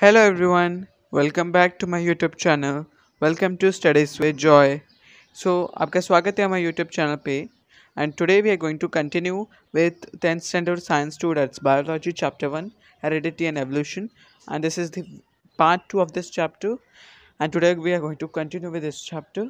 Hello everyone, welcome back to my YouTube channel. Welcome to Studies with Joy. So आपका स्वागत है हमारे YouTube channel पे and today we are going to continue with 10th standard science students biology chapter 1 heredity and evolution, and this is the part 2 of this chapter, and today we are going to continue with this chapter.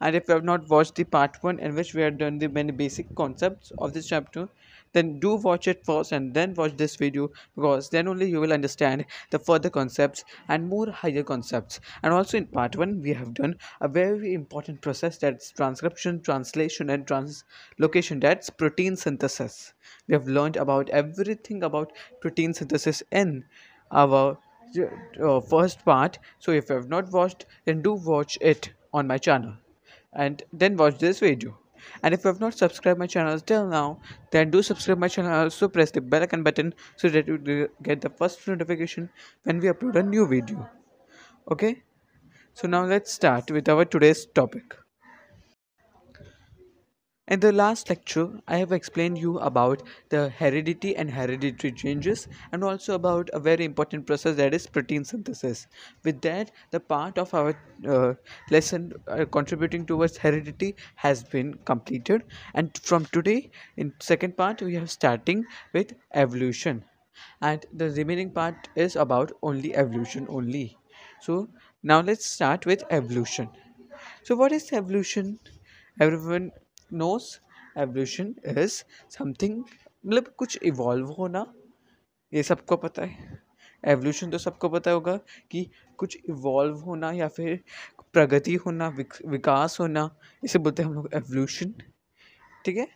And if you have not watched the part 1 in which we have done the many basic concepts of this chapter, then do watch it first and then watch this video, because then only you will understand the further concepts and more higher concepts. And also in part 1 we have done a very important process, that's transcription, translation and translocation, that's protein synthesis. We have learned about everything about protein synthesis in our first part. So if you have not watched, then do watch it on my channel and then watch this video. And if you have not subscribed my channel till now, then do subscribe my channel. Also press the bell icon button so that you get the first notification when we upload a new video. Okay, so now let's start with our today's topic. In the last lecture, I have explained you about the heredity and hereditary changes, and also about a very important process, that is protein synthesis. With that, the part of our lesson contributing towards heredity has been completed, and from today, in second part, we are starting with evolution, and the remaining part is about only evolution only. So now let's start with evolution. So what is evolution? Everyone knows evolution is something, मतलब कुछ evolve होना, ये सबको पता है. Evolution तो सबको पता होगा कि कुछ इवॉल्व होना या फिर प्रगति होना, विकास होना, इसे बोलते हैं हम लोग एवोल्यूशन. ठीक है.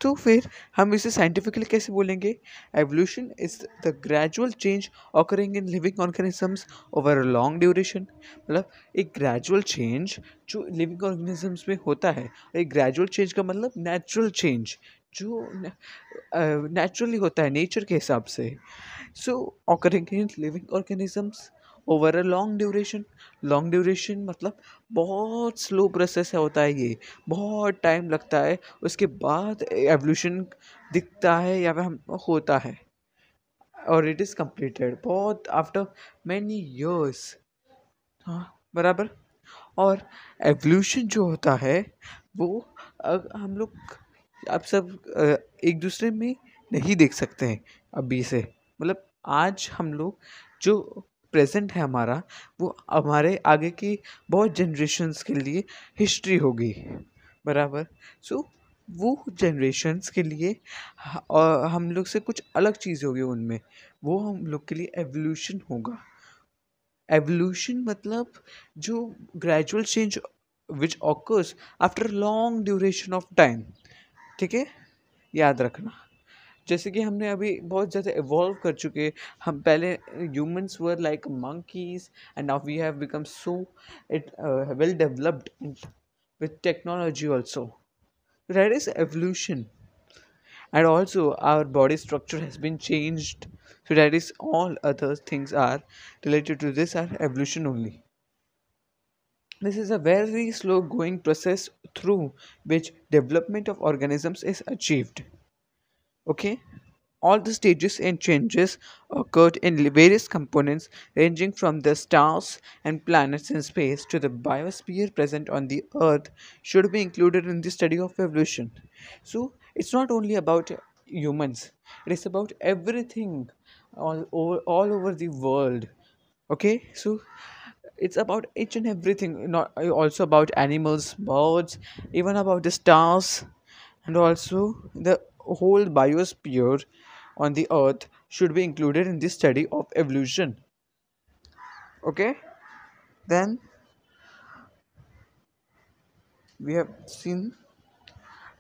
तो फिर हम इसे साइंटिफिकली कैसे बोलेंगे? Evolution is the gradual change occurring in living organisms over a long duration. मतलब एक ग्रेजुअल चेंज जो लिविंग ऑर्गेनिजम्स में होता है. एक ग्रेजुअल चेंज का मतलब नेचुरल चेंज, जो नेचुरली होता है नेचर के हिसाब से. So occurring in living organisms over a long duration मतलब बहुत स्लो प्रोसेस होता है ये, बहुत टाइम लगता है, उसके बाद एवोल्यूशन दिखता है या फिर हम होता है, और इट इज़ कंप्लीटेड बहुत आफ्टर मैनी ईयर्स. हाँ, बराबर. और एवोल्यूशन जो होता है वो हम लोग आप सब एक दूसरे में नहीं देख सकते हैं अभी से. मतलब आज हम लोग जो प्रेजेंट है हमारा, वो हमारे आगे की बहुत जनरेशन्स के लिए हिस्ट्री होगी. बराबर. सो वो जनरेशन्स के लिए और हम लोग से कुछ अलग चीज़ होगी उनमें, वो हम लोग के लिए एवोल्यूशन होगा. एवोल्यूशन मतलब जो gradual change which occurs after long duration of time. ठीक है, याद रखना. जैसे कि हमने अभी बहुत ज़्यादा इवॉल्व कर चुके. हम पहले humans were like monkeys and now we have become so it well developed with technology also. That is evolution. And also our body structure has been changed. So that is all other things are related to this are evolution only. This is a very slow going process through which development of organisms is achieved. Okay. All the stages and changes occurred in various components ranging from the stars and planets in space to the biosphere present on the earth should be included in the study of evolution. So it's not only about humans, it is about everything all over the world. Okay, so it's about each and everything, not also about animals, birds, even about the stars, and also the whole biosphere on the earth should be included in the study of evolution. Okay, then we have seen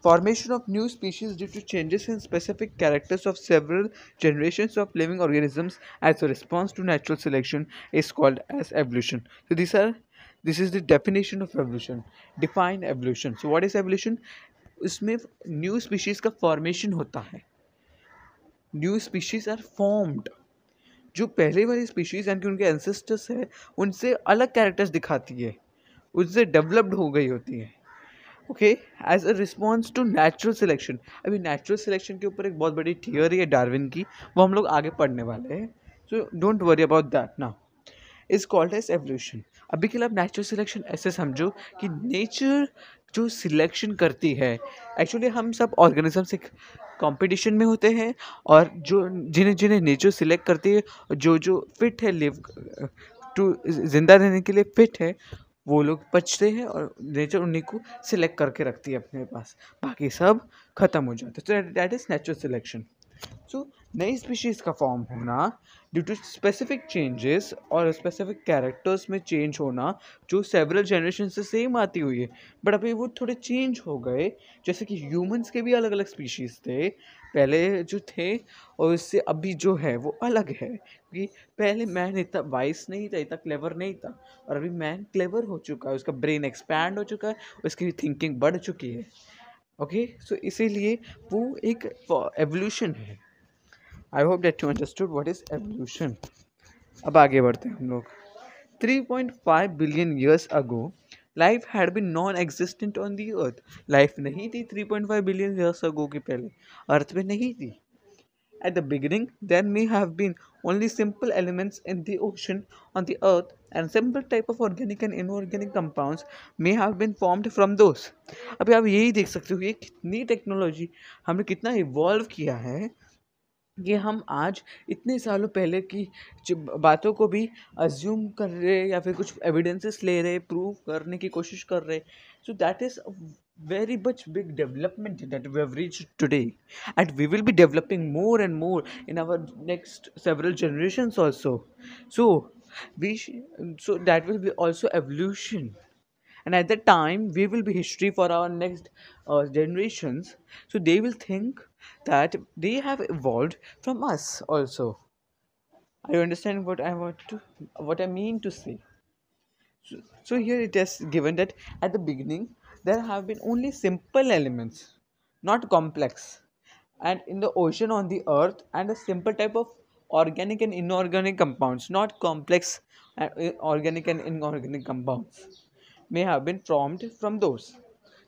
formation of new species due to changes in specific characters of several generations of living organisms as a response to natural selection is called as evolution. So this is the definition of evolution. Define evolution. So what is evolution? इसमें new species का formation होता है. New species are formed. जो पहले वाली species यानी कि उनके एंसेस्टर्स है, उनसे अलग कैरेक्टर्स दिखाती है, उससे डेवलप्ड हो गई होती है. Okay, as a response to natural selection. अभी नेचुरल सिलेक्शन के ऊपर एक बहुत बड़ी थियोरी है डार्विन की, वो हम लोग आगे पढ़ने वाले हैं. So don't worry about that now. Is called as evolution. अभी के लिए आप नेचुरल सिलेक्शन ऐसे समझो कि नेचर जो सिलेक्शन करती है, एक्चुअली हम सब ऑर्गेनिज्म से कंपटीशन में होते हैं, और जो जिन्हें जिन्हें नेचर सिलेक्ट करती है, जो जो फिट है लिव टू जिंदा रहने के लिए फिट है, वो लोग बचते हैं और नेचर उन्हीं को सिलेक्ट करके रखती है अपने पास, बाकी सब खत्म हो जाते हैं. तो दैट इज नेचुरल सिलेक्शन. सो नई स्पीशीज़ का फॉर्म होना ड्यू टू स्पेसिफिक चेंजेस और स्पेसिफिक कैरेक्टर्स में चेंज होना, जो सेवरल जनरेशन से सेम आती हुई है, बट अभी वो थोड़े चेंज हो गए. जैसे कि ह्यूमंस के भी अलग अलग स्पीशीज़ थे पहले जो थे, और उससे अभी जो है वो अलग है, क्योंकि पहले मैन इतना वाइस नहीं था, इतना क्लेवर नहीं था, और अभी मैन क्लेवर हो चुका है, उसका ब्रेन एक्सपैंड हो चुका है, उसकी थिंकिंग बढ़ चुकी है. ओके, सो इसीलिए वो एक एवोल्यूशन है. I hope that you understood what is evolution. अब आगे बढ़ते हैं हम लोग. 3.5 billion years ago life had been non existent on the earth. Life नहीं थी 3.5 बिलियन ईयर्स अगो के पहले, अर्थ पे नहीं थी. At the beginning, there may have been only simple elements in the ocean on the earth, and simple type of organic and inorganic compounds may have been formed from those. अभी आप यही देख सकते हो कि कितनी टेक्नोलॉजी हमने कितना इवॉल्व किया है, कि हम आज इतने सालों पहले की बातों को भी अज्यूम कर रहे, या फिर कुछ एविडेंसेस ले रहे, प्रूव करने की कोशिश कर रहे. So that is very much big development that we have reached today, and we will be developing more and more in our next several generations also. So so that will be also evolution, and at that time we will be history for our next generations. So they will think that they have evolved from us also. Are you understand what I mean to say? So here it is given that at the beginning there have been only simple elements, not complex, and in the ocean, on the earth, and a simple type of organic and inorganic compounds, not complex organic and inorganic compounds, may have been formed from those.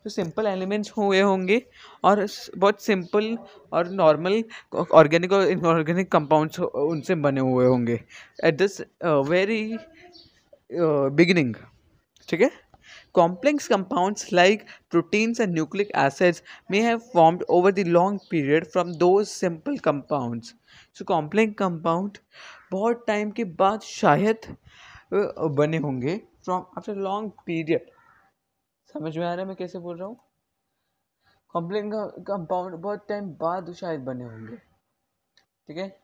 तो simple elements हुए होंगे, और बहुत simple और normal organic और inorganic compounds उनसे बने हुए होंगे एट दिस वेरी बिगिनिंग. ठीक है. Complex compounds like proteins and nucleic acids may have formed over the long period from those simple compounds. So complex compound बहुत टाइम के बाद शायद बने होंगे from after long period. समझ में आ रहा है मैं कैसे बोल रहा हूँ? कॉम्प्लेक्स कंपाउंड बहुत टाइम बाद शायद बने होंगे. ठीक है.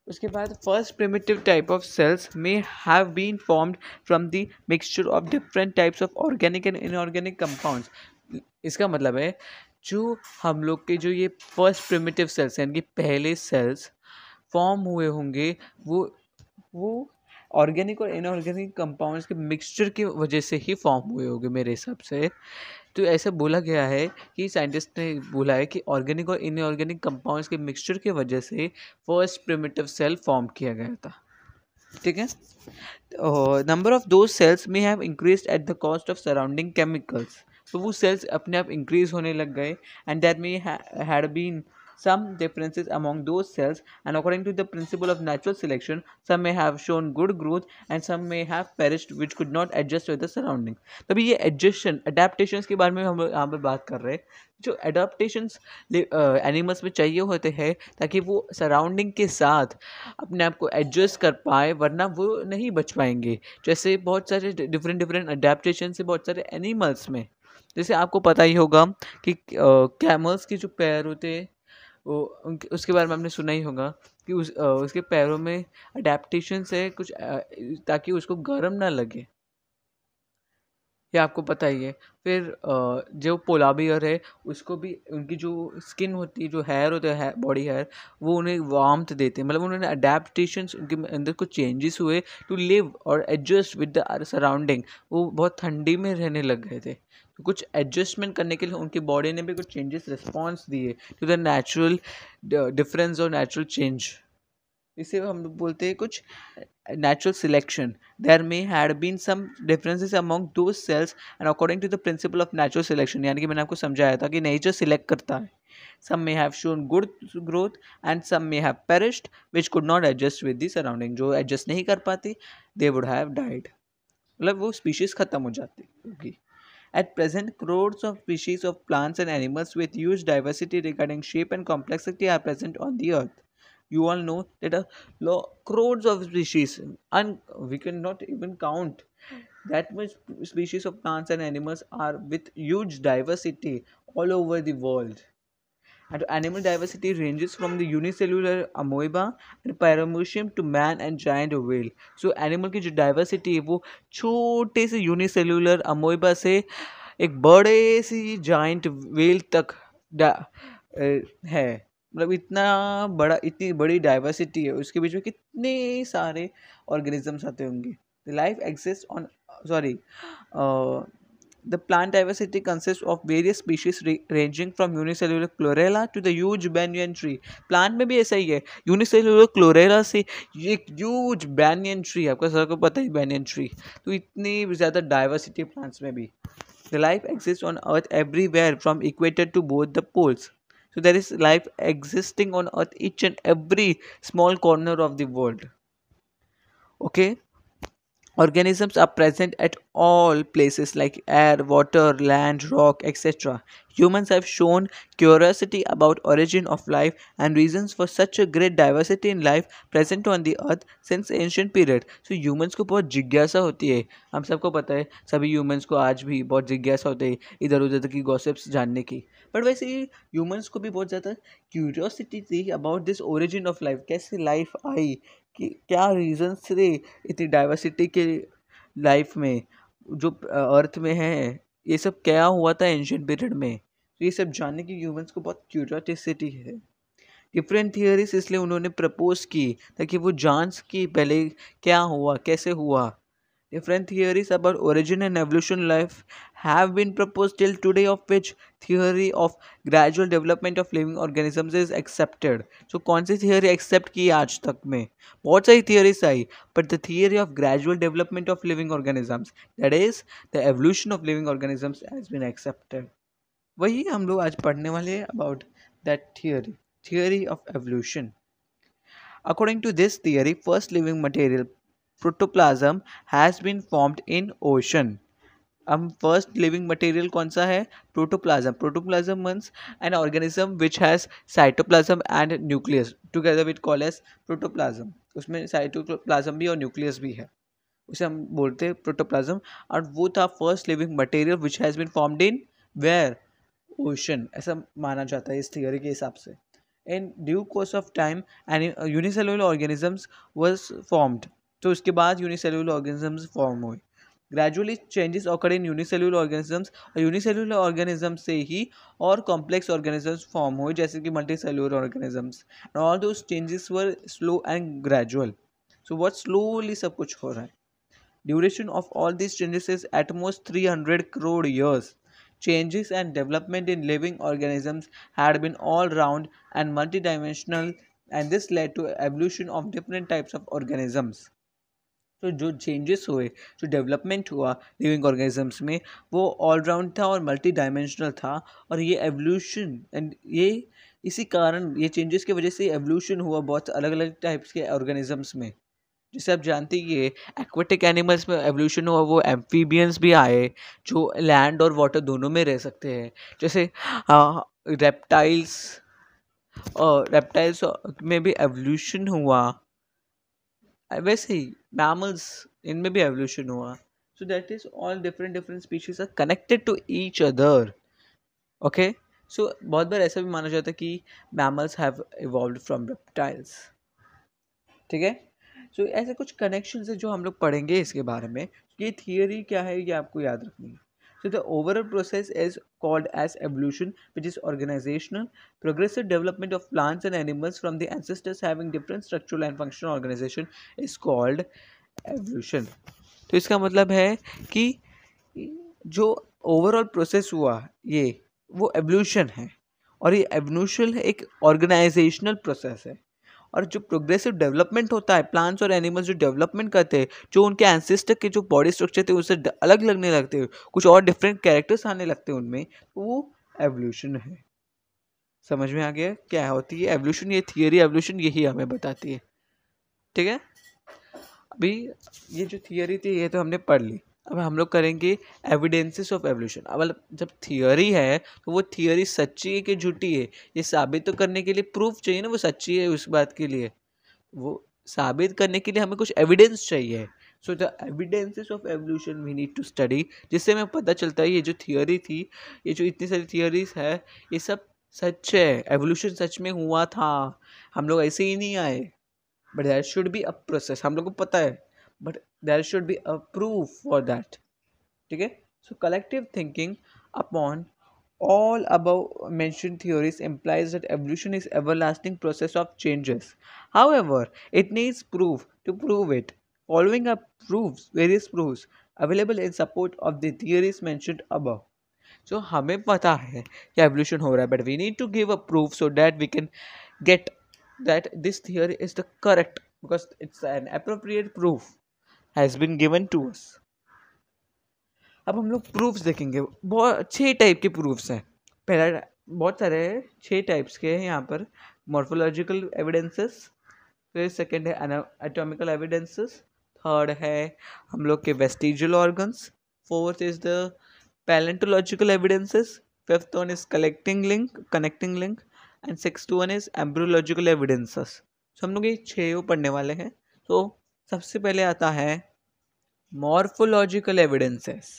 उसके बाद first primitive type of cells may have been formed from the mixture of different types of organic and inorganic compounds. इसका मतलब है जो हम लोग के जो ये फर्स्ट प्रिमिटिव सेल्स हैं, यानी कि पहले सेल्स फॉर्म हुए होंगे, वो ऑर्गेनिक और इनऑर्गेनिक कंपाउंड्स के मिक्सचर की वजह से ही फॉर्म हुए होंगे मेरे हिसाब से. तो ऐसा बोला गया है कि साइंटिस्ट ने बोला है कि ऑर्गेनिक और इनऑर्गेनिक कंपाउंड्स के मिक्सचर की वजह से फर्स्ट प्रिमिटिव सेल फॉर्म किया गया था. ठीक है. Number of those cells may have increased at the cost of surrounding chemicals. तो वो सेल्स अपने आप इंक्रीज होने लग गए, and that may had been some differences among those cells, and according to the principle of natural selection, some may have shown good growth and some may have perished which could not adjust with the surrounding. तभी ये adaptations के बारे में हम यहाँ पर बात कर रहे हैं. जो adaptations एनिमल्स में चाहिए होते हैं ताकि वो सराउंडिंग के साथ अपने आप को एडजस्ट कर पाए, वरना वो नहीं बच पाएंगे. जैसे बहुत सारे डिफरेंट अडेप्टेशन से बहुत सारे एनिमल्स में, जैसे आपको पता ही होगा कि कैमल्स के जो पैर होते हैं, वो उसके बारे में आपने सुना ही होगा कि उसके पैरों में अडेप्टेशंस है कुछ ताकि उसको गर्म ना लगे. ये आपको पता ही है. फिर जो पोला बियर है, उसको भी उनकी जो स्किन होती है, जो हेयर होता है, बॉडी हेयर, वो उन्हें वार्मथ देते हैं. मतलब उन्होंने अडेप्टेशंस, उनके अंदर कुछ चेंजेस हुए टू लिव और एडजस्ट विद द सराउंडिंग. वो बहुत ठंडी में रहने लग गए थे, तो कुछ एडजस्टमेंट करने के लिए उनकी बॉडी ने भी कुछ चेंजेस रिस्पॉन्स दिए टू द नेचुरल डिफरेंस और नेचुरल चेंज. इसे हम लोग बोलते हैं कुछ natural selection. There may had been some differences among those cells and according to the principle of natural selection. यानी कि मैंने आपको समझाया था कि नेचर सिलेक्ट करता है. Some may have shown good growth and some may have perished, which could not adjust with the surrounding. जो adjust नहीं कर पाती, they would have died. मतलब वो species खत्म हो जाती होगी. At present, crores of species of plants and animals with huge diversity regarding shape and complexity are present on the earth. You all know that crores of species, and we cannot even count that much species of plants and animals are with huge diversity all over the world. And animal diversity ranges from the unicellular amoeba and paramecium to man and giant whale. So animal की जो diversity है वो छोटे से unicellular amoeba से एक बड़े सी giant whale तक है. मतलब इतना बड़ा, इतनी बड़ी डाइवर्सिटी है, उसके बीच में कितने सारे ऑर्गेनिजम्स आते होंगे. The life exist on the plant diversity consists of various species ranging from unicellular chlorella to the huge banyan tree. Plant में भी ऐसा ही है, unicellular chlorella से एक huge banyan tree, आपको सबको पता है banyan tree. तो इतनी ज़्यादा diversity plants में भी. The life exists on earth everywhere from equator to both the poles. So there is life existing on earth each and every small corner of the world. Okay. Organisms are present at all places like air, water, land, rock, etc. Humans have shown curiosity about origin of life and reasons for such a great diversity in life present on the earth since ancient period. So humans को बहुत जिज्ञासा होती है. हम सबको पता है, सभी humans को आज भी बहुत जिज्ञासा होती है इधर उधर की gossips जानने की. बट वैसे ही humans को भी बहुत ज़्यादा क्यूरियोसिटी थी about this origin of life. कैसे लाइफ आई, कि क्या रीजंस थे इतनी डाइवर्सिटी के लाइफ में जो अर्थ में है, ये सब क्या हुआ था एंशिएंट पीरियड में. तो ये सब जानने की ह्यूमंस को बहुत क्यूरियोसिटी है. डिफरेंट थियरीज इसलिए उन्होंने प्रपोज की ताकि वो जान सके पहले क्या हुआ, कैसे हुआ. Different theories about origin and evolution life have been proposed till today, of which theory of gradual development of living organisms is accepted. So कौन सी theory accept की आज तक में? बहुत सारी theories I, but the theory of gradual development of living organisms, that is the evolution of living organisms, has been accepted. वही हम लोग आज पढ़ने वाले हैं about that theory of evolution. According to this theory, first living material protoplasm has been formed in ocean. First living material कौन सा है? Protoplasm. Protoplasm means an organism which has cytoplasm and nucleus. Together we call as protoplasm. उसमें cytoplasm भी और nucleus भी है, उसे हम बोलते हैं protoplasm. और वो था first living material which has been formed in where? Ocean. ऐसा माना जाता है इस theory के हिसाब से. In due course of time, unicellular organisms was formed. तो उसके बाद यूनिसेल्युलर ऑर्गेनिजम्स फॉर्म हुए. Gradually changes occur in unicellular organisms, और यूनिसेल्युलर ऑर्गेनिजम्स से ही और कॉम्प्लेक्स ऑर्गेनिजम्स फॉर्म हुए जैसे कि multicellular organisms. And all those changes were slow and gradual. So बहुत स्लोली सब कुछ हो रहा है. Duration of all this changes is at most 300 crore years. Changes and development in living organisms had been all round and multidimensional, and this led to evolution of different types of organisms. तो जो changes हुए, जो development हुआ living organisms में, वो all-round था और multi dimensional था. और ये एवोल्यूशन एंड ये इसी कारण, ये चेंजेस की वजह से एवोल्यूशन हुआ बहुत अलग अलग टाइप्स के ऑर्गेनिजम्स में. जैसे आप जानते ही है एक्वेटिक एनिमल्स में एवोल्यूशन हुआ, वो एम्फीबियंस भी आए जो लैंड और वाटर दोनों में रह सकते हैं. जैसे रेप्टाइल्स, और रेप्टाइल्स में भी एवोल्यूशन हुआ. वैसे ही मैमल्स, इनमें भी एवोल्यूशन हुआ. So that is all different species are connected to each other. Okay. So बहुत बार ऐसा भी माना जाता है कि mammals have evolved from reptiles. ठीक है. सो ऐसे कुछ कनेक्शंस है जो हम लोग पढ़ेंगे इसके बारे में. ये थियरी क्या है ये आपको याद रखनी है. So the overall process is called as evolution, which is organizational, progressive development of plants and animals from the ancestors having different structural and functional organization is called evolution. तो इसका मतलब है कि जो ओवरऑल प्रोसेस हुआ ये वो evolution है, और ये एवोल्यूशन एक ऑर्गेनाइजेशनल प्रोसेस है. और जो प्रोग्रेसिव डेवलपमेंट होता है, प्लांट्स और एनिमल्स जो डेवलपमेंट करते हैं, जो उनके एंसेस्टर के जो बॉडी स्ट्रक्चर थे उससे अलग लगने लगते हैं, कुछ और डिफरेंट कैरेक्टर्स आने लगते हैं उनमें, वो एवोल्यूशन है. समझ में आ गया क्या होती है एवोल्यूशन? ये थियरी एवोल्यूशन यही हमें बताती है, ठीक है। अभी ये जो थियरी थी ये तो हमने पढ़ ली, अब हम लोग करेंगे एविडेंसेस ऑफ एवोल्यूशन। अब मतलब जब थियरी है तो वो थियरी सच्ची है कि झूठी है, ये साबित तो करने के लिए प्रूफ चाहिए ना वो सच्ची है उस बात के लिए। वो साबित करने के लिए हमें कुछ एविडेंस चाहिए। So the evidences of evolution we need to study, जिससे हमें पता चलता है ये जो थियरी थी, ये जो इतनी सारी थियरीज है, ये सब सच है, एवोल्यूशन सच में हुआ था, हम लोग ऐसे ही नहीं आए। But there should be a process, हम लोग को पता है, but there should be a proof for that, ठीक है। So collective thinking upon all above mentioned theories implies that evolution is everlasting process of changes. However, it needs proof to prove it. Following up proofs, various proofs available in support of the theories mentioned above. So हमें पता है कि evolution हो रहा है, but we need to give a proof so that we can get that this theory is the correct, because it's an appropriate proof has been given to us. अब हम लोग प्रूफ्स देखेंगे, बहुत 6 टाइप के proofs हैं। पहला, बहुत सारे 6 टाइप्स के हैं यहाँ पर, मॉर्फोलॉजिकल एविडेंसेस, फिर सेकंड है एटॉमिकल एविडेंसेस, थर्ड है हम लोग के vestigial organs, fourth is the palaeontological evidences, fifth one is connecting link and sixth one is embryological evidences. तो हम लोग ये 6 पढ़ने वाले हैं। तो सबसे पहले आता है मॉर्फोलॉजिकल एविडेंसेस।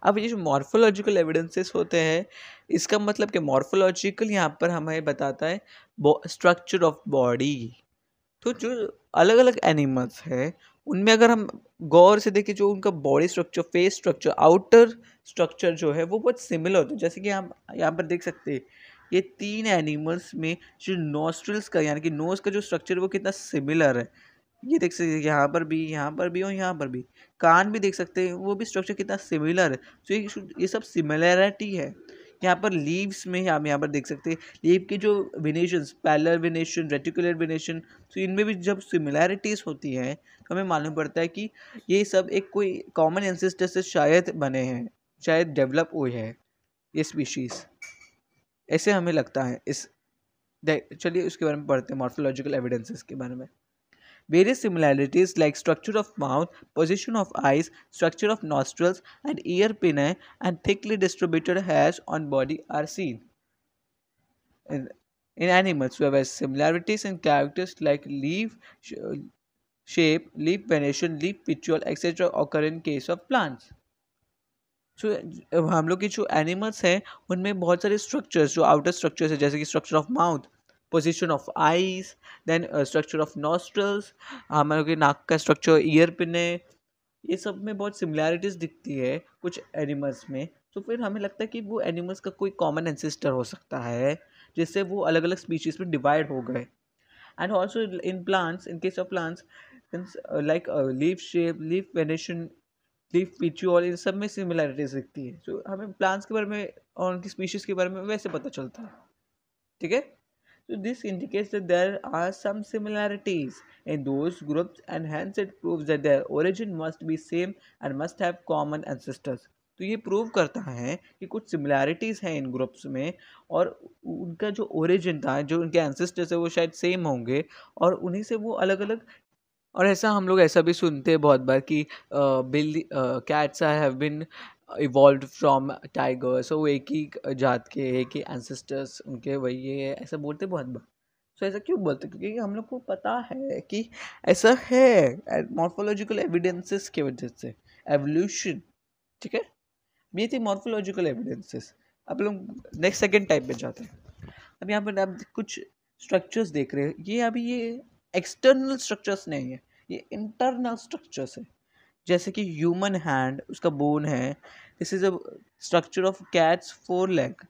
अब ये जो मॉर्फोलॉजिकल एविडेंसेस होते हैं, इसका मतलब कि मॉर्फोलॉजिकल यहाँ पर हमें बताता है स्ट्रक्चर ऑफ बॉडी। तो जो अलग अलग एनिमल्स हैं उनमें अगर हम गौर से देखें, जो उनका body structure, face structure, outer structure जो है वो बहुत सिमिलर होता है। जैसे कि हम यहाँ पर देख सकते हैं, ये 3 एनिमल्स में जो नॉस्ट्रल्स का यानी कि नोज का जो स्ट्रक्चर है वो कितना सिमिलर है। ये देख सकते हैं यहाँ पर भी, यहाँ पर भी और यहाँ पर भी। कान भी देख सकते हैं, वो भी स्ट्रक्चर कितना सिमिलर है। तो ये सब सिमिलैरिटी है। यहाँ पर लीव्स में हम यहाँ पर देख सकते हैं लीव के जो venations, parallel venation, reticular venation, तो इनमें भी जब सिमिलैरिटीज़ होती हैं तो हमें मालूम पड़ता है कि ये सब एक कोई कॉमन एंसेस्टर से शायद बने हैं, शायद डेवलप हुए हैं ये स्पीशीज़, ऐसे हमें लगता है। चलिए उसके बारे में पढ़ते हैं, मॉर्फोलॉजिकल एविडेंसेस के बारे में। Various similarities like structure of mouth, position of eyes, structure of nostrils and ear pinnae and thickly distributed hairs on body are seen in animals, whereas similarities in characters like leaf shape, leaf venation, leaf petiole, etc. occur in case of plants. So हम लोग के जो animals हैं उनमें बहुत सारे structures, जो outer structures है, जैसे कि structure of mouth, position of eyes, then structure of nostrils, हम लोग के नाक का स्ट्रक्चर, ईयर पिने, ये सब में बहुत सिमिलैरिटीज़ दिखती है कुछ एनिमल्स में। तो फिर हमें लगता है कि वो एनिमल्स का कोई कॉमन एंसेस्टर हो सकता है जिससे वो अलग अलग स्पीशीज़ में डिवाइड हो गए। And also in plants, in case of plants, like leaf shape, leaf venation, leaf petiole, इन सब में सिमिलैरिटीज दिखती है। तो हमें प्लांट्स के बारे में और उनकी स्पीशीज के बारे में वैसे पता चलता है, ठीक है। So this indicates that there are some similarities in those groups and hence it proves that their origin must be same and must have common ancestors. तो ये प्रूव करता है कि कुछ सिमिलैरिटीज़ हैं इन ग्रुप्स में और उनका जो ओरिजिन था, जो उनके एंसेस्टर्स है वो शायद सेम होंगे और उन्हीं से वो अलग अलग। और ऐसा हम लोग ऐसा भी सुनते हैं बहुत बार कि बिल्ली cats have been evolve from tigers, वो एक ही जात के, एक ही एंसेस्टर्स उनके वही है, ऐसा बोलते बहुत बार। तो ऐसा क्यों बोलते? क्योंकि हम लोग को पता है कि ऐसा है, मॉर्फोलॉजिकल एविडेंसेस की वजह से एवोल्यूशन, ठीक है। ये थी मॉर्फोलॉजिकल एविडेंसेस। अब लोग नेक्स्ट सेकेंड टाइप में जाते हैं। अब यहाँ पर आप कुछ स्ट्रक्चर्स देख रहे हैं, ये अभी ये एक्सटर्नल स्ट्रक्चर्स नहीं है, ये इंटरनल स्ट्रक्चर्स है। जैसे कि ह्यूमन हैंड, उसका बोन है, this is a structure of cats 4 leg,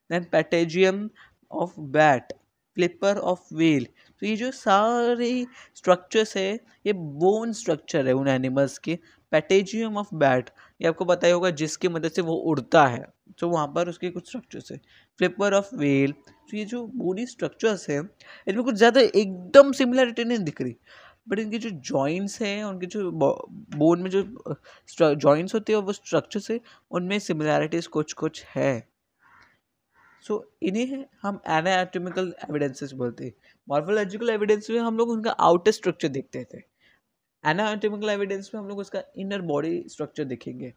then patagium of bat, flipper of whale. तो ये जो सारे स्ट्रक्चर्स है ये बोन स्ट्रक्चर है उन एनिमल्स के। पैटेजियम ऑफ बैट, ये आपको पता ही होगा, जिसकी मदद से वो उड़ता है, तो वहाँ पर उसके कुछ स्ट्रक्चर्स है। फ्लिपर ऑफ व्हेल, तो ये जो बॉडी स्ट्रक्चर्स है इनमें कुछ ज़्यादा एकदम सिमिलरिटी नहीं दिख रही, बट इनके जो जॉइंट्स हैं, उनके जो बोन में जो जॉइंट्स होते हैं और वो स्ट्रक्चर्स है, उनमें सिमिलैरिटीज़ कुछ कुछ है। सो इन्हें हम एनाटॉमिकल एविडेंसेस बोलते हैं। मॉर्फोलॉजिकल एविडेंस में हम लोग उनका आउटर स्ट्रक्चर देखते थे, एनाटॉमिकल एविडेंस में हम लोग उसका इनर बॉडी स्ट्रक्चर देखेंगे।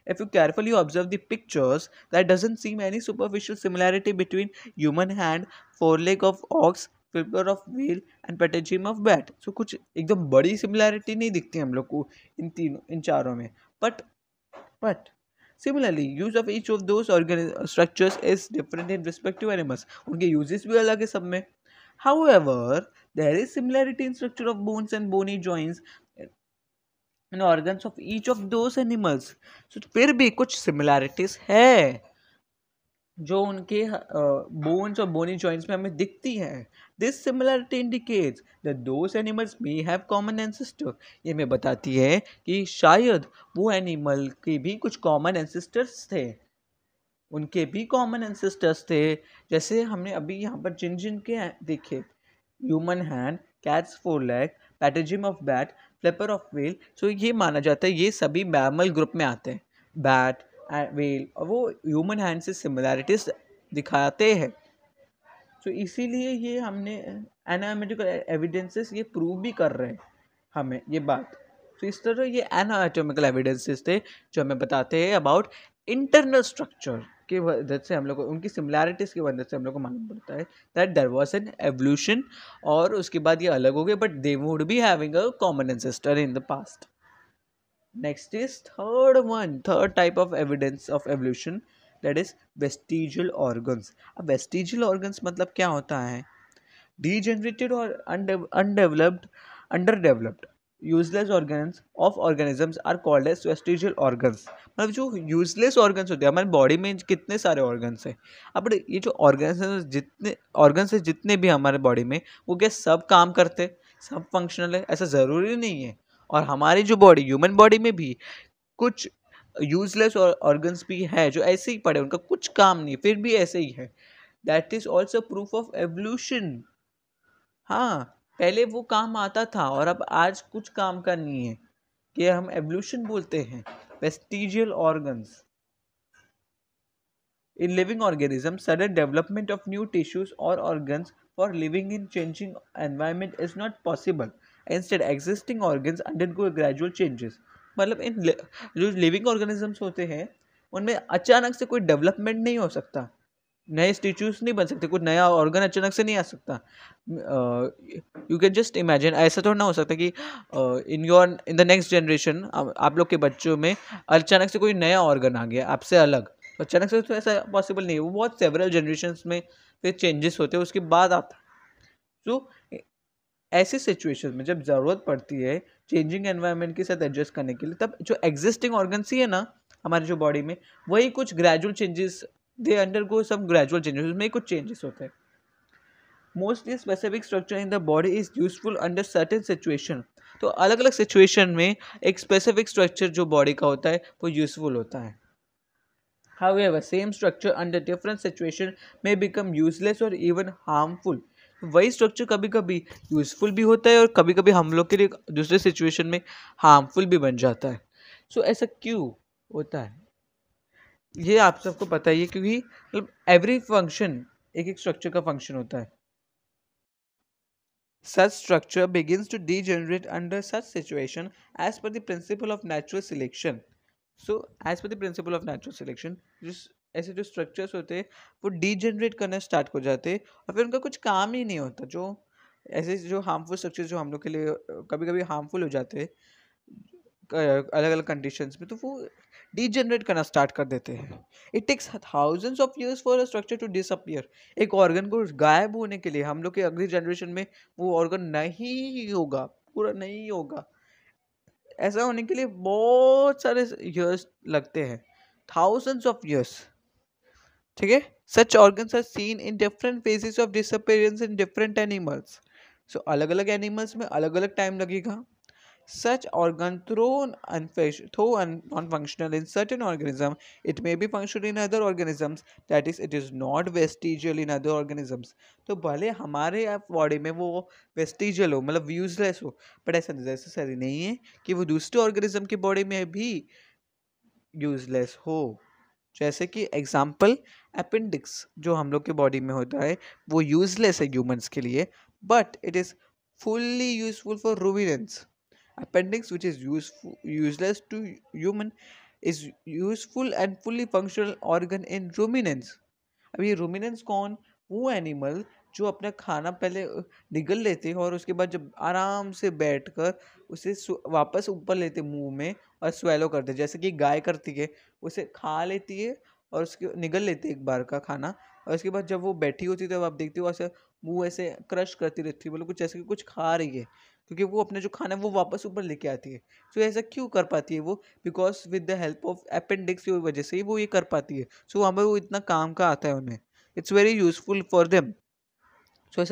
If you carefully observe the pictures, there doesn't seem any superficial similarity between human hand, foreleg of ox, flipper of whale and patagium of bat. So कुछ एकदम बड़ी similarity नहीं दिखती हम लोग को इन चारों में, but similarly use of each of those structures is different in respective animals. उनके uses भी अलग है सब में. However, there is similarity in structure of bones and bony joints and organs of each of those animals. So फिर भी कुछ similarities है जो उनके bones और bony joints में हमें दिखती हैं. This similarity indicates that those animals may have common ancestor. ये हमें बताती है कि शायद वो animal के भी कुछ common ancestors थे, उनके भी common ancestors थे. जैसे हमने अभी यहाँ पर जिन जिन के देखे, human hand, cat's foreleg, patagium of bat, flipper of whale. So ये माना जाता है ये सभी मैमल ग्रुप में आते हैं, बैट, व्हेल, और वो ह्यूमन हैंड से सिमिलैरिटीज दिखाते हैं. सो इसीलिए ये हमने एनाटॉमिकल एविडेंसेस ये प्रूव भी कर रहे हैं हमें ये बात. तो इस तरह ये एनाटॉमिकल एविडेंसेस थे जो हमें बताते हैं अबाउट इंटरनल स्ट्रक्चर की वजह से हम लोग को, उनकी सिमिलैरिटीज़ की वजह से हम लोग को मालूम पड़ता है that there was an evolution, और उसके बाद ये अलग हो गए but they would be having a common ancestor in the past. Next is third type of evidence of evolution, that is vestigial organs. अब वेस्टिजियल ऑर्गन्स मतलब क्या होता है? डीजेनरेटेड और underdeveloped useless organs of organisms are called as vestigial organs. मतलब जो useless organs होते हैं, हमारी बॉडी में कितने सारे ऑर्गन्स हैं. अब ये जो ऑर्गन्स है जितने भी हमारे बॉडी में, वो क्या सब काम करते, सब फंक्शनल है? ऐसा ज़रूरी नहीं है. और हमारी जो बॉडी, ह्यूमन बॉडी में भी कुछ यूजलेस ऑर्गन्स भी है जो ऐसे ही पड़े, उनका कुछ काम नहीं, फिर भी ऐसे ही है. That is also proof of evolution. हाँ, पहले वो काम आता था और अब आज कुछ काम का नहीं है, कि हम एवोल्यूशन बोलते हैं. Vestigial organs. In living organisms, sudden development of new tissues or organs for living in changing environment is not possible. Instead, existing organs undergo gradual changes. मतलब इन जो लिविंग ऑर्गेनिजम्स होते हैं उनमें अचानक से कोई डेवलपमेंट नहीं हो सकता, नए टिश्यूज नहीं बन सकते, कुछ नया ऑर्गन अचानक से नहीं आ सकता. यू कैन जस्ट इमेजिन, ऐसा थोड़ा ना हो सकता कि इन द नेक्स्ट जनरेशन आप लोग के बच्चों में अचानक से कोई नया ऑर्गन आ गया आपसे अलग. अचानक से तो ऐसा पॉसिबल नहीं है, वो बहुत सेवरल जनरेशन्स में फिर चेंजेस होते हैं, उसके बाद आता. तो ऐसी सिचुएशन में जब ज़रूरत पड़ती है चेंजिंग एनवायरनमेंट के साथ एडजस्ट करने के लिए, तब जो एग्जिस्टिंग ऑर्गन्स ही है ना हमारे जो बॉडी में, वही कुछ gradual changes, they undergo some gradual changes, उसमें कुछ चेंजेस होते हैं. Mostly specific structure in the body is useful under certain situation. तो अलग अलग सिचुएशन में एक स्पेसिफिक स्ट्रक्चर जो बॉडी का होता है वो यूजफुल होता है. However, same structure under different situation may become useless or even harmful. वही स्ट्रक्चर कभी कभी यूजफुल भी होता है और कभी कभी हम लोग के लिए दूसरे सिचुएशन में हार्मफुल भी बन जाता है. सो ऐसा क्यों होता है ये आप सबको पता ही है, क्योंकि मतलब एवरी फंक्शन एक एक स्ट्रक्चर का फंक्शन होता है. Such structure begins to degenerate under such situation as per the principle of natural selection. So, as per the principle of natural selection, जिस ऐसे जो स्ट्रक्चर्स होते हैं वो डीजनरेट करना स्टार्ट हो जाते हैं और फिर उनका कुछ काम ही नहीं होता. जो ऐसे जो हार्मफुल स्ट्रक्चर्स जो हम लोग के लिए कभी कभी हार्मफुल हो जाते हैं अलग अलग कंडीशंस में, तो वो डीजनरेट करना स्टार्ट कर देते हैं. It takes thousands of years for a structure to disappear. एक ऑर्गन को गायब होने के लिए हम लोग के अगली जनरेशन में वो ऑर्गन नहीं होगा, पूरा नहीं होगा. ऐसा होने के लिए बहुत सारे इयर्स लगते हैं, थाउजेंड्स ऑफ इयर्स. ठीक है. Such organs are seen in different phases of disappearance in different animals. So अलग अलग एनिमल्स में अलग अलग टाइम लगेगा. Such organ though non-functional in certain organism, it may be functional in other organisms. That is, it is not vestigial in other organisms. तो भले हमारे body में वो वेस्टिजियल हो, मतलब यूजलेस हो, बट ऐसा नेसेसरी नहीं है कि वो दूसरे ऑर्गेनिज्म की बॉडी में भी यूजलेस हो. जैसे कि एग्जाम्पल, अपेंडिक्स जो हम लोग के बॉडी में होता है वो यूजलेस है ह्यूमंस के लिए, but it is fully useful for ruminants. Appendix, which is useless to human, is useful and fully functional organ in ruminants. अब ये ruminants कौन? वो एनिमल जो अपना खाना पहले निगल लेते हैं और उसके बाद जब आराम से बैठकर उसे वापस ऊपर लेते मुंह में और स्वेलो करते, जैसे कि गाय करती है, उसे खा लेती है और उसके निगल लेती है एक बार का खाना, और उसके बाद जब वो बैठी होती है तब आप देखते हो ऐसे मुंह ऐसे क्रश करती रहती है, मतलब कुछ ऐसे कि कुछ खा रही है, क्योंकि वो अपना जो खाना है वो वापस ऊपर लेके आती है। तो ऐसा क्यों कर पाती है वो? Because with the help of appendix की वजह से ही वो ये कर पाती है। सो हमें वो इतना काम का आता है उन्हें, it's very useful for them. So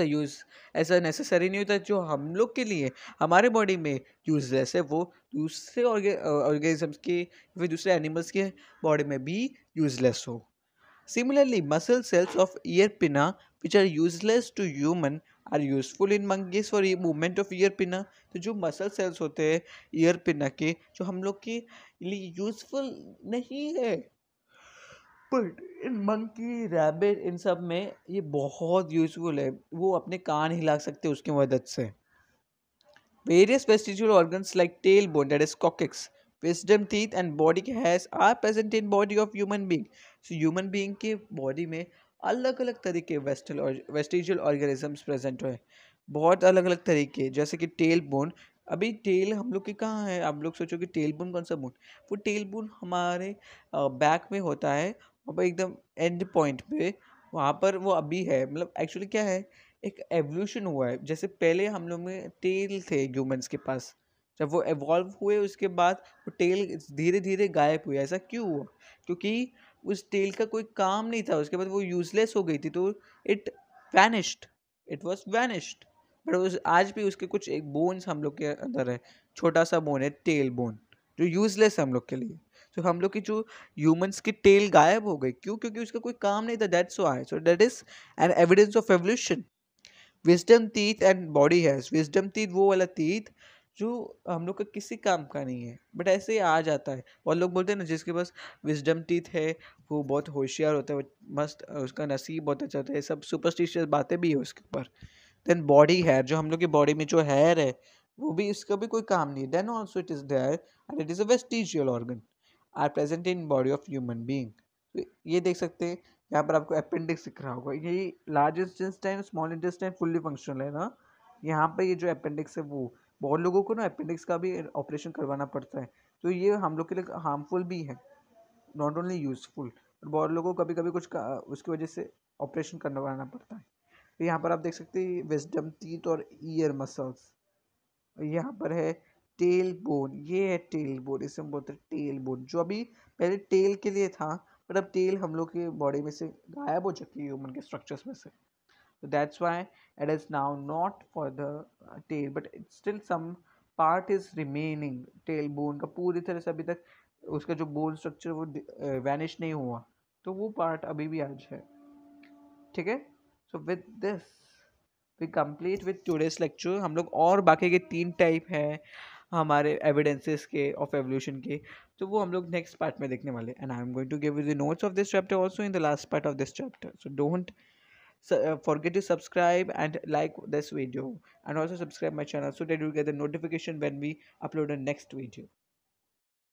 ऐसा नेसेसरी नहीं होता जो हम लोग के लिए हमारे बॉडी में यूजलेस है वो दूसरे ऑर्गेनिजम्स के फिर दूसरे एनिमल्स के बॉडी में भी यूजलेस हो। Similarly, muscle cells of ear pinna, which are useless to human, are useful in monkeys for movement of ear pinna. तो जो मसल सेल्स होते हैं ईयर पिना के, जो हम लोग के लिए यूजफुल नहीं है, बट इन मंकी रैबिट इन सब में ये बहुत यूजफुल है, वो अपने कान हिला सकते हैं उसकी मदद से। Various vestigial organs like tailbone, that is coccyx, wisdom teeth and body hairs are present in body of human being. So human being के body में अलग अलग तरीके वेस्टिजियल ऑर्गेनिजम्स प्रेजेंट हुए, बहुत अलग अलग तरीके, जैसे कि टेल बोन। अभी टेल हम लोग के कहाँ है? आप लोग सोचो कि टेल बोन कौन सा बोन? वो टेल बोन हमारे बैक में होता है, वहाँ पर एकदम एंड पॉइंट पे, वहाँ पर वो अभी है। मतलब एक्चुअली क्या है, एक एवोल्यूशन हुआ है। जैसे पहले हम लोग में टेल थे ह्यूमंस के पास, जब वो एवॉल्व हुए उसके बाद वो टेल धीरे धीरे गायब हुई। ऐसा क्यों हुआ? क्योंकि उस टेल का कोई काम नहीं था, उसके बाद वो यूजलेस हो गई थी, तो it vanished, it was vanished. But उस आज भी उसके कुछ एक बोन्स हम लोग के अंदर है, छोटा सा बोन है टेल बोन, जो यूजलेस है हम लोग के लिए। तो हम लोग की जो ह्यूमंस की टेल गायब हो गई, क्यों? क्योंकि उसका कोई काम नहीं था, that's why. So that is an evidence of evolution. Wisdom teeth and body hairs, wisdom teeth वो वाला टीथ जो हम लोग का किसी काम का नहीं है, बट ऐसे ही आ जाता है। और लोग बोलते हैं ना, जिसके पास विजडम टीथ है वो बहुत होशियार होता है, वो मस्त, उसका नसीब बहुत अच्छा होता है, सब सुपरस्टिशियस बातें भी है उसके ऊपर। देन बॉडी हेयर, जो हम लोग की बॉडी में जो हेयर है वो भी, इसका भी कोई काम नहीं है। Then also it is there and it is a vestigial organ are present in body of human being. तो ये देख सकते हैं, यहाँ पर आपको अपेंडिक्स दिख रहा होगा, ये large intestine small intestine fully functional है ना। यहाँ पर ये जो अपेंडिक्स है, वो बहुत लोगों को ना अपेंडिक्स का भी ऑपरेशन करवाना पड़ता है, तो ये हम लोग के लिए हार्मफुल भी है, नॉट ओनली यूजफुल, बट बहुत लोगों को कभी कभी उसकी वजह से ऑपरेशन करवाना पड़ता है। तो यहाँ पर आप देख सकते हैं विजडम टीथ और ईयर मसल्स। यहाँ पर है टेल बोन, ये है टेल बोन, इसे हम बोलते हैं टेल बोन, जो अभी पहले टेल के लिए था, पर अब टेल हम लोग की बॉडी में से गायब हो चुकी है ह्यूमन के स्ट्रक्चर्स में से। So that's why it is now not for the tail, but it's still some part is remaining tail bone का, पूरी तरह से अभी तक उसका जो बोन स्ट्रक्चर वो वैनिश नहीं हुआ, तो वो पार्ट अभी भी आज है। ठीक है, so with this we complete with today's lecture. हम लोग और बाकी के 3 टाइप हैं हमारे एविडेंसेस के ऑफ एवोल्यूशन के, तो वो हम लोग नेक्स्ट पार्ट में देखने वाले, and I am going to give you the notes of this chapter also in the last part of this chapter. So don't forget to subscribe and like this video, and also subscribe my channel so that you get the notification when we upload the next video.